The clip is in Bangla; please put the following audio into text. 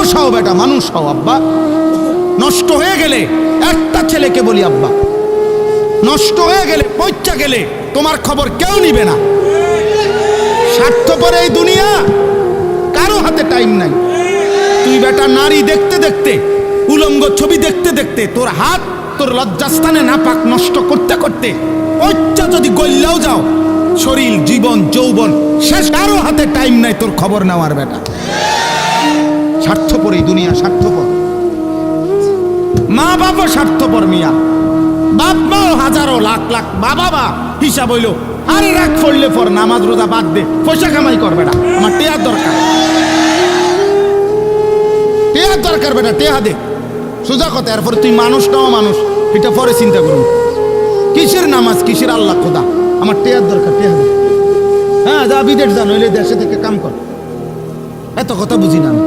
মানুষ হও বেটা, মানুষ হও আব্বা। নষ্ট হয়ে গেলে একটা ছেলেকে বলি আব্বা, নষ্ট হয়ে গেলে পয়চা গেলে তোমার খবর কেউ নিবে না। স্বার্থপর এই দুনিয়া, কারো হাতে টাইম নাই। তুই বেটা নারী দেখতে দেখতে, উলঙ্গ ছবি দেখতে দেখতে তোর হাত তোর লজ্জাস্থানে নাপাক নষ্ট করতে করতে পয়চা যদি গল্লাও যাও, শরীর জীবন যৌবন শেষ, কারো হাতে টাইম নাই তোর খবর নেওয়ার বেটা। স্বার্থপর এই দুনিয়া, স্বার্থপর। মা বাবা স্বার্থপর মিয়া, বাপ মাও হাজারো লাখ লাখ বাবা হিসাব হইল, আরে রাখ পড়লে পর নামাজ রোজা বাদ দে, পয়সা কামাই কর বেটা, আমার টেয়ার দরকার, টেয়ার দরকার বেটা, টেয়া দে, সোজা কথা। এরপরে তুই মানুষ নাও মানুষ, এটা পরে চিন্তা করুন। কিসের নামাজ, কিসের আল্লাহ খোদা, আমার টেয়ার দরকার, টেয়া দে। হ্যাঁ যা বিদেশ যা, নইলে দেশে থেকে কাম কর, এত কথা বুঝি না আমি।